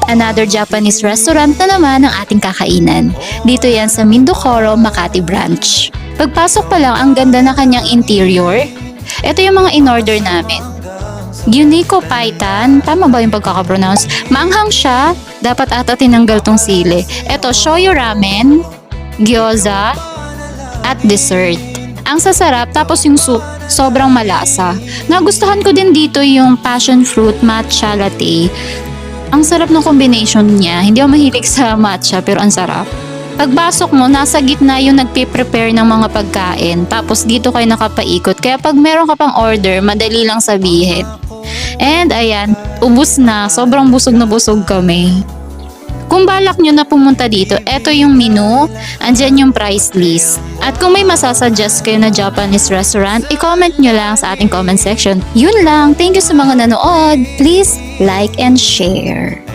Another Japanese restaurant na naman ang ating kakainan. Dito yan sa Mindokoro, Makati branch. Pagpasok pa lang, ang ganda na kanyang interior. Ito yung mga in-order namin. Unico Paitan, tama ba yung pagkakapronounce? Maanghang siya, dapat ata tinanggal tong sili. Ito, shoyu ramen, gyoza, at dessert. Ang sasarap, tapos yung soup, sobrang malasa. Nagustuhan ko din dito yung passion fruit matcha latte. Ang sarap ng combination niya. Hindi ako mahilig sa matcha, pero ang sarap. Pagbasok mo, nasa gitna yung nagpe-prepare ng mga pagkain. Tapos dito kayo nakapaikot. Kaya pag meron ka pang order, madali lang sabihin. And ayan, ubus na. Sobrang busog na busog kami. Kung balak nyo na pumunta dito, eto yung menu, andyan yung price list. At kung may masasuggest kayo na Japanese restaurant, i-comment nyo lang sa ating comment section. Yun lang. Thank you sa mga nanood. Please like and share.